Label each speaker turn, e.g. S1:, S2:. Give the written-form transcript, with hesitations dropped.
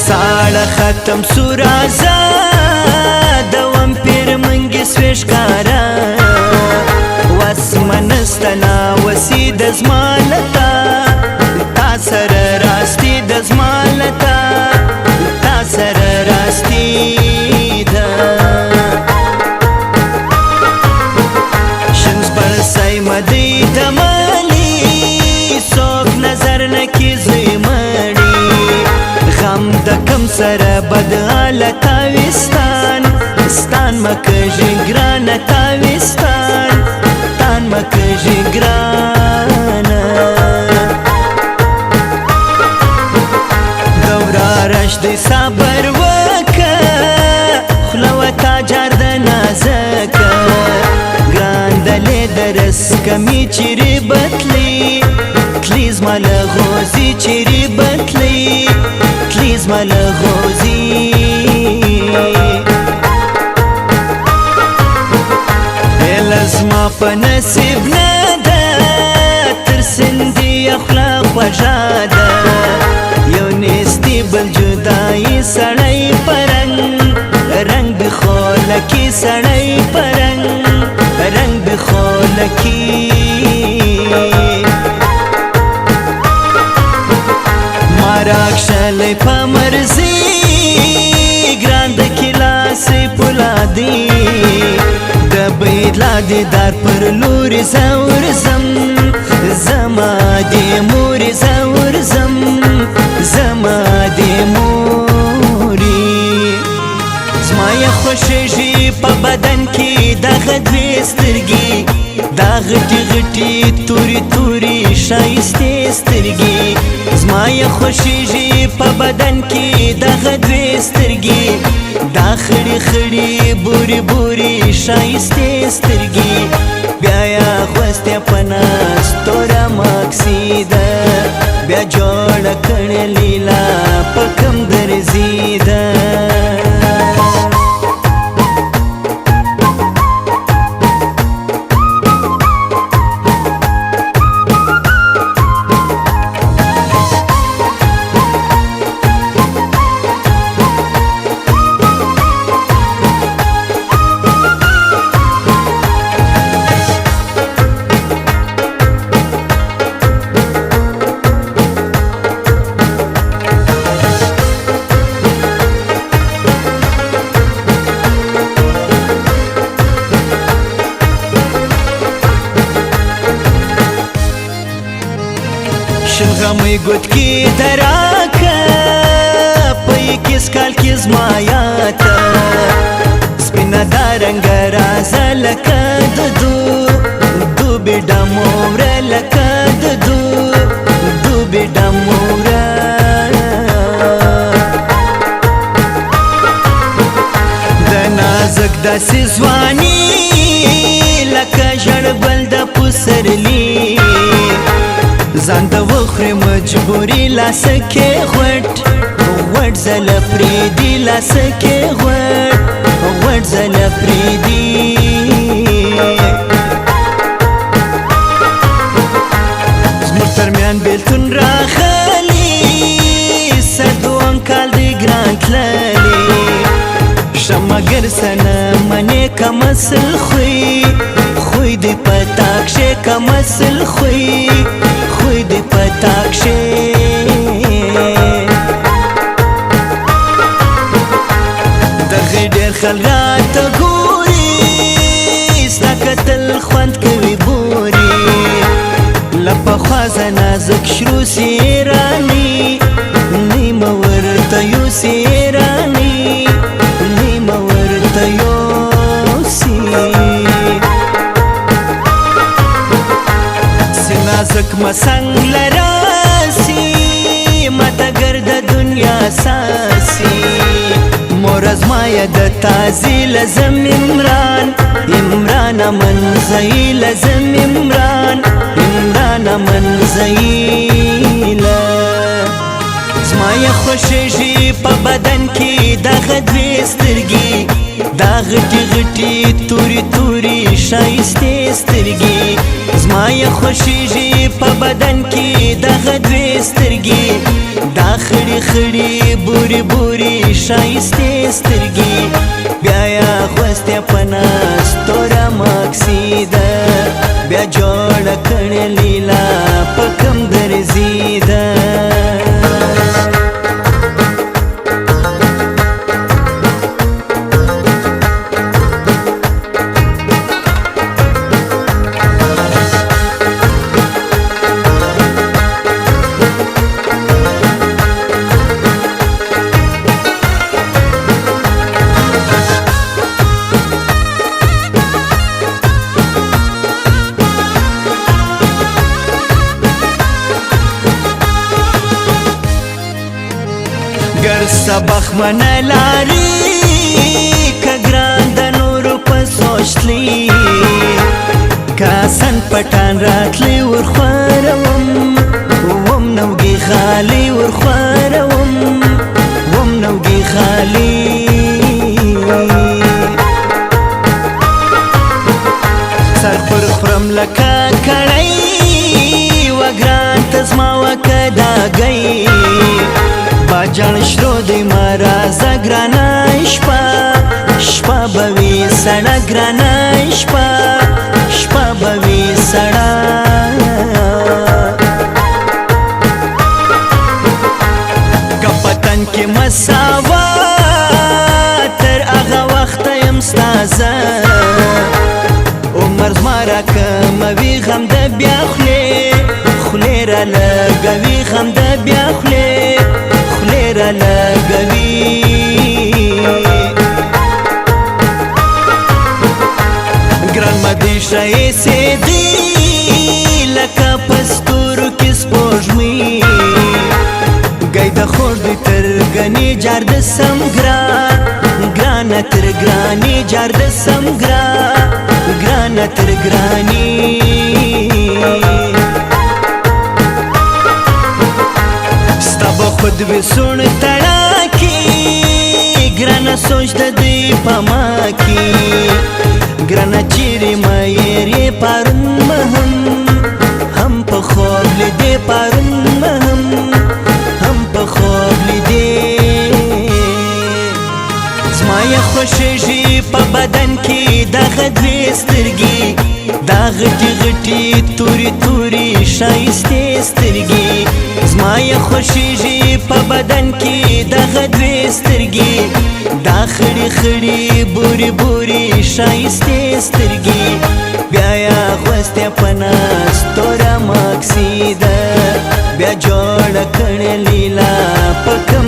S1: ساړه ختم سو رازه دوام پیر منګي سویشکارا واسمنستنا وسی د زمالتا تا سره راستی د زمالتا تا سره راستی دا شمس پر سای مدی دمالی سوک نظر نکی زیمانی غم د کم سره بد حالتا وستان ستان مکه ګران تا وستان تان مکه ګران دورا رش د صبر وکا خلوتا جار د نازک ګران دلې درس کمی چیرې بتلی تلیز مال غوزی چیرې بتلی تلیز مال غوزی لازما په نصیب نه ده تر سندې اخلاق خوږه ده یو نیستي بل جدایي سړی په رنګ رنګ بخولکي سړی په رنګ رنګ بخولکي ماراک شلی په مرزي ګران د کلاسې پولادي بیدلا دی دار پر لوری زورزم زما دی موری زورزم زما دی موری زما یا خوشیجی پا بدن کی دا غدوی سترگی دا غٹی غٹی توری توری شایستی سترگی زما یا خوشیجی پا بدن کی دا غدوی سترگی دا خړی خړی بوري بوري شایسته سترګي بیا یا خوسته پناس تورا ماکسیده بیا جوړ کړه لیلا پکم درزیده شلغمی گود کی دراکا پی کس کال کس مایاتا سپینا دارنگ رازا لکا دو دو بیڈا مورا لکا دو دو بیڈا مورا دنازک دا سیزوانی لکا جڑبل دا پسرلی ځان د وخرې مجبوري لاسکې غوټ غوټ زله پرېدي لاسکې غوټ غوټ زله پرېدي زموږ ترمیان بېلتون راغلی سردوان کال دی ګران تللی شه مګر سنه منې کم اصل خوی خوی دی په تاکشې کم اصل خوی خوی دی پتاکشی دغی دیر خل رات گوری ستا کتل خوند کوي بوری لپا خوازه نازک شروع سیرانی نیم ورطا یو سیرانی نیم ورطا یو نازک مسنگ لراسی متا گرد دنیا ساسی مورز مایا د تازی لزم عمران عمران من زئی لزم عمران عمران من زئی زمایا خوشیجی پا بدن کی دا غدوی سترگی دا غٹی غٹی توری توری شایسته سترگی زمایا خوشیجی پا بدن کی دا غدوی سترگی دا خړې خړې بوري بوري ښایستې سترګې بیا یې اغوستې په ناز توره ماکسي ده بیا جوړه کړې لیلا په کم درځي ده گر سبخ من لاری که گران د نورو په سوچتلی که سن پټان راتلی ورخواروم وم نوګي خالی ورخواروم وم نوګي خالی سر پر خورم لکه کړی و ګران تزما وکدا گئی باجان شرو دی مارا زگرانا شپا شپا بوی سڑا گرانا شپا شپا بوی سڑا کپتن کی مساوا تر اغا وقت امستازا عمر زمارا کموی غم د بیا خلی خلی را لگوی غم د بیا خلی را لګوي ګران مدي شای سي دي لکه پستور کې سپوږمۍ ګای د خور د ترګني جار د سم ګران تر ګراني جار د سم ګران تر ګراني خود بھی سن تڑا کی گرانا سوچ دی پما کی گرانا چیری مایری پارن مهم هم په خواب لیدے پارن مهم هم په خواب لیدے زما یې خوښیږي په بدن کې دغه دوې سترګې دا غټي غټي توري توري ښایستې سترګې زما یې خوښیږي په بدن کې دغه دوې سترګې دا خړې خړې بوري بوري ښایستې سترګې بیا یې اغوستې په ناز توره ماکسي ده بیا جوړه کړې لیلا په کم